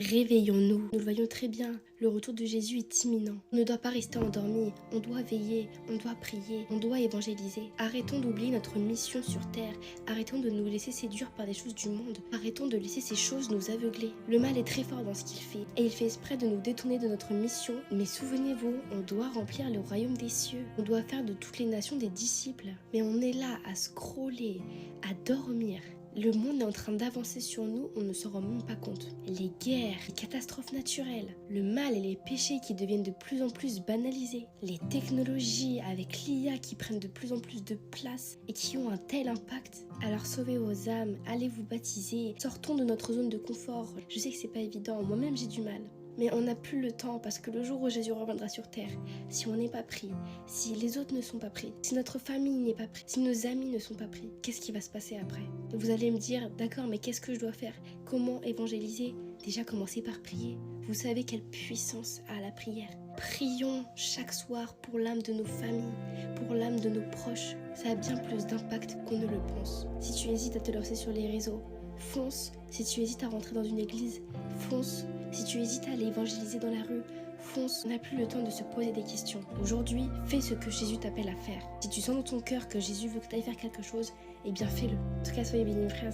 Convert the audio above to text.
Réveillons-nous, nous le voyons très bien, le retour de Jésus est imminent. On ne doit pas rester endormi, on doit veiller, on doit prier, on doit évangéliser. Arrêtons d'oublier notre mission sur terre, arrêtons de nous laisser séduire par des choses du monde, arrêtons de laisser ces choses nous aveugler. Le mal est très fort dans ce qu'il fait, et il fait exprès de nous détourner de notre mission. Mais souvenez-vous, on doit remplir le royaume des cieux, on doit faire de toutes les nations des disciples. Mais on est là à scroller, à dormir. Le monde est en train d'avancer sur nous, on ne s'en rend même pas compte. Les guerres, les catastrophes naturelles, le mal et les péchés qui deviennent de plus en plus banalisés, les technologies avec l'IA qui prennent de plus en plus de place et qui ont un tel impact. Alors sauvez vos âmes, allez vous baptiser, sortons de notre zone de confort. Je sais que c'est pas évident, moi-même j'ai du mal. Mais on n'a plus le temps parce que le jour où Jésus reviendra sur terre, si on n'est pas pris, si les autres ne sont pas pris, si notre famille n'est pas prise, si nos amis ne sont pas pris, qu'est-ce qui va se passer après? Vous allez me dire, d'accord, mais qu'est-ce que je dois faire? Comment évangéliser? Déjà commencer par prier. Vous savez quelle puissance a la prière. Prions chaque soir pour l'âme de nos familles, pour l'âme de nos proches. Ça a bien plus d'impact qu'on ne le pense. Si tu hésites à te lancer sur les réseaux, fonce. Si tu hésites à rentrer dans une église, fonce. Si tu hésites à aller évangéliser dans la rue, fonce. On n'a plus le temps de se poser des questions. Aujourd'hui, fais ce que Jésus t'appelle à faire. Si tu sens dans ton cœur que Jésus veut que tu ailles faire quelque chose, eh bien fais-le. En tout cas, soyez bénis, frères et sœurs.